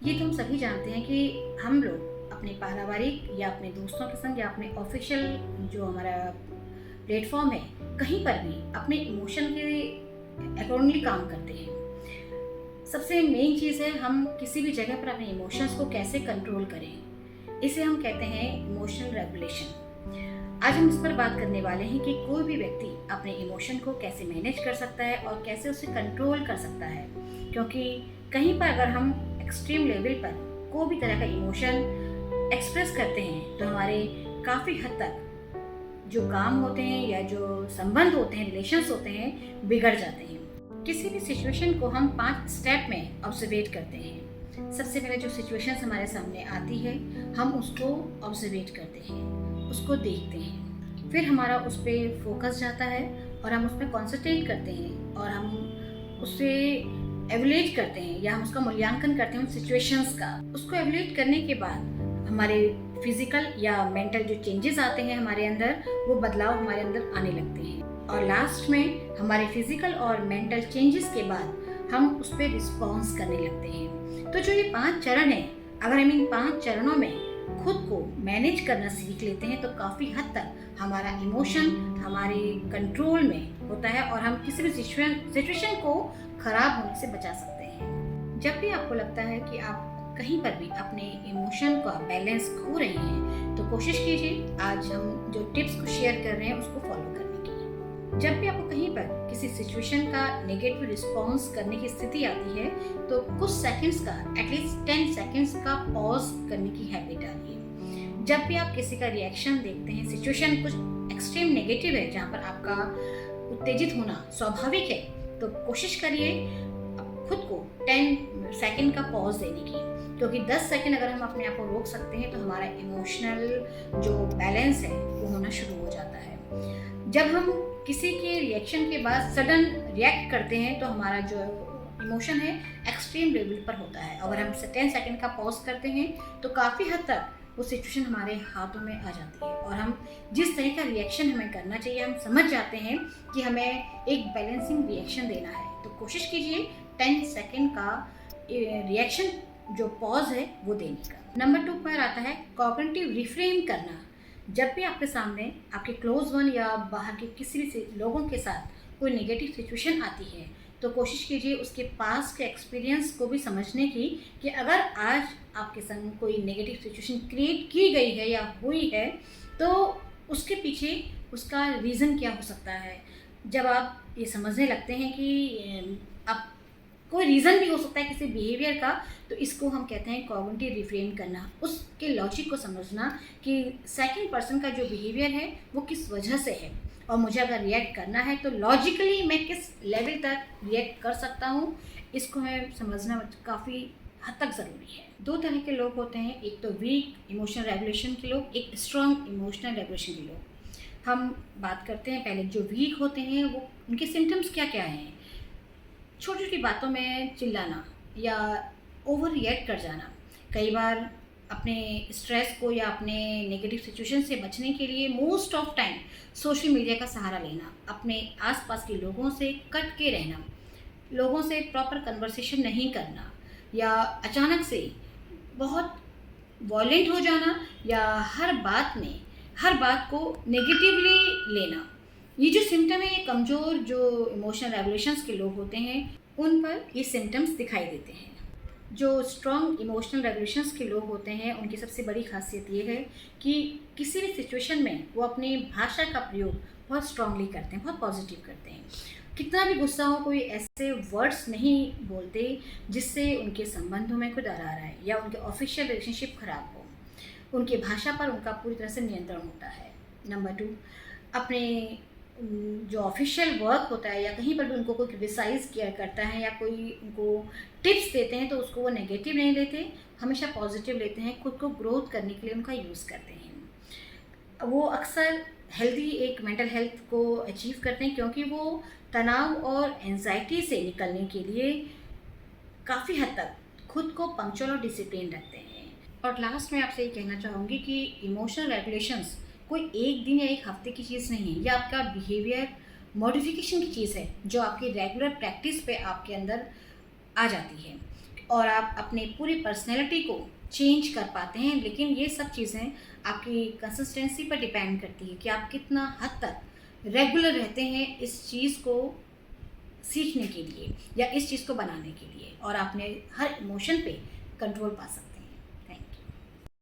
ये तो हम सभी जानते हैं कि हम लोग अपने पारिवारिक या अपने दोस्तों के संग या अपने ऑफिशियल जो हमारा प्लेटफॉर्म है, कहीं पर भी अपने इमोशन के अकॉर्डिंगली काम करते हैं। सबसे मेन चीज़ है हम किसी भी जगह पर अपने इमोशंस को कैसे कंट्रोल करें। इसे हम कहते हैं इमोशनल रेगुलेशन। आज हम इस पर बात करने वाले हैं कि कोई भी व्यक्ति अपने इमोशन को कैसे मैनेज कर सकता है और कैसे उसे कंट्रोल कर सकता है, क्योंकि कहीं पर अगर हम एक्सट्रीम लेवल पर कोई भी तरह का इमोशन एक्सप्रेस करते हैं तो हमारे काफ़ी हद तक जो काम होते हैं या जो संबंध होते हैं, रिलेशंस होते हैं, बिगड़ जाते हैं। किसी भी सिचुएशन को हम 5 स्टेप में ऑब्जर्वेट करते हैं। सबसे पहले जो सिचुएशंस हमारे सामने आती है, हम उसको ऑब्जर्वेट करते हैं, उसको देखते हैं, फिर हमारा उस पर फोकस जाता है और हम उस पर कॉन्सेंट्रेट करते हैं और हम उससे एवलेट करते हैं या हम उसका मूल्यांकन करते हैं उन सिचुएशंस का। उसको एवलेट करने के बाद हमारे फिजिकल या मेंटल जो चेंजेस आते हैं हमारे अंदर, वो बदलाव हमारे अंदर आने लगते हैं और लास्ट में हमारे फिजिकल और मेंटल चेंजेस के बाद हम उस पर रिस्पॉन्स करने लगते हैं। तो जो ये 5 चरण है, अगर हम इन 5 चरणों में खुद को मैनेज करना सीख लेते हैं तो काफ़ी हद तक हमारा इमोशन हमारे कंट्रोल में होता है और हम किसी भी सिचुएशन को खराब होने से बचा सकते हैं। जब भी आपको लगता है कि आप कहीं पर भी अपने इमोशन का बैलेंस खो रहे हैं तो कोशिश कीजिए आज हम जो टिप्स को शेयर कर रहे हैं उसको फॉलो करने की। जब भी आपको कहीं पर किसी सिचुएशन का नेगेटिव रिस्पॉन्स करने की स्थिति आती है तो कुछ सेकंड्स का, एटलीस्ट 10 सेकंड्स का पॉज करने की हैबिट डालिए। जब भी आप किसी का रिएक्शन देखते हैं, सिचुएशन कुछ एक्सट्रीम नेगेटिव है जहाँ पर आपका उत्तेजित होना स्वाभाविक है, तो कोशिश करिए खुद को 10 सेकंड का पॉज देने की, क्योंकि 10 सेकंड अगर हम अपने आप को रोक सकते हैं तो हमारा इमोशनल जो बैलेंस है वो होना शुरू हो जाता है। जब हम किसी के रिएक्शन के बाद सडन रिएक्ट करते हैं तो हमारा जो इमोशन है एक्सट्रीम लेवल पर होता है। अगर हम 10 सेकंड का पॉज करते हैं तो काफ़ी हद तक वो सिचुएशन हमारे हाथों में आ जाती है और हम जिस तरह का रिएक्शन हमें करना चाहिए हम समझ जाते हैं कि हमें एक बैलेंसिंग रिएक्शन देना है। तो कोशिश कीजिए 10 सेकंड का रिएक्शन जो पॉज है वो देने का। नंबर 2 पर आता है कॉग्निटिव रिफ्रेम करना। जब भी आपके सामने आपके क्लोज वन या बाहर के किसी भी लोगों के साथ कोई नेगेटिव सिचुएशन आती है तो कोशिश कीजिए उसके पास के एक्सपीरियंस को भी समझने की कि अगर आज आपके संग कोई नेगेटिव सिचुएशन क्रिएट की गई है या हुई है तो उसके पीछे उसका रीज़न क्या हो सकता है। जब आप ये समझने लगते हैं कि आप कोई रीज़न भी हो सकता है किसी बिहेवियर का, तो इसको हम कहते हैं कॉग्निटिव रिफ्रेम करना। उसके लॉजिक को समझना कि सेकंड पर्सन का जो बिहेवियर है वो किस वजह से है और मुझे अगर रिएक्ट करना है तो लॉजिकली मैं किस लेवल तक रिएक्ट कर सकता हूँ, इसको मैं समझना काफ़ी हद तक ज़रूरी है। 2 तरह के लोग होते हैं, एक तो वीक इमोशनल रेगुलेशन के लोग, एक स्ट्रॉन्ग इमोशनल रेगुलेशन के लोग। हम बात करते हैं पहले जो वीक होते हैं वो उनके सिम्टम्स क्या क्या हैं। छोटी छोटी बातों में चिल्लाना या ओवर रिएक्ट कर जाना, कई बार अपने स्ट्रेस को या अपने नेगेटिव सिचुएशन से बचने के लिए most of time social media का सहारा लेना, अपने आसपास के लोगों से कट के रहना, लोगों से प्रॉपर कन्वर्सेशन नहीं करना या अचानक से बहुत वॉयलेंट हो जाना या हर बात को नेगेटिवली लेना। ये जो सिम्टम है, ये कमज़ोर जो इमोशनल रेगुलेशंस के लोग होते हैं उन पर ये सिम्टम्स दिखाई देते हैं। जो स्ट्रॉन्ग इमोशनल रेगुलेशंस के लोग होते हैं उनकी सबसे बड़ी खासियत ये है कि किसी भी सिचुएशन में वो अपनी भाषा का प्रयोग बहुत स्ट्रांगली करते हैं, बहुत पॉजिटिव करते हैं। कितना भी गुस्सा हो, कोई ऐसे वर्ड्स नहीं बोलते जिससे उनके संबंधों में कोई दरार आए या उनके ऑफिशियल रिलेशनशिप खराब हो। उनकी भाषा पर उनका पूरी तरह से नियंत्रण होता है। नंबर 2, अपने जो ऑफिशियल वर्क होता है या कहीं पर भी उनको कोई क्रिटिसाइज़ किया करता है या कोई उनको टिप्स देते हैं तो उसको वो नेगेटिव नहीं लेते, हमेशा पॉजिटिव लेते हैं, खुद को ग्रोथ करने के लिए उनका यूज़ करते हैं। वो अक्सर हेल्दी एक मेंटल हेल्थ को अचीव करते हैं क्योंकि वो तनाव और एंजाइटी से निकलने के लिए काफ़ी हद तक खुद को पंक्चुअल और डिसिप्लिन रखते हैं। और लास्ट में आपसे ये कहना चाहूँगी कि इमोशनल रेगुलेशंस कोई एक दिन या एक हफ्ते की चीज़ नहीं है, ये आपका बिहेवियर मॉडिफिकेशन की चीज़ है जो आपकी रेगुलर प्रैक्टिस पे आपके अंदर आ जाती है। और आप अपनी पूरी पर्सनैलिटी को चेंज कर पाते हैं। लेकिन ये सब चीज़ें आपकी कंसिस्टेंसी पर डिपेंड करती है कि आप कितना हद तक रेगुलर रहते हैं इस चीज़ को सीखने के लिए या इस चीज़ को बनाने के लिए, और आपने हर इमोशन पे कंट्रोल पा सकते हैं।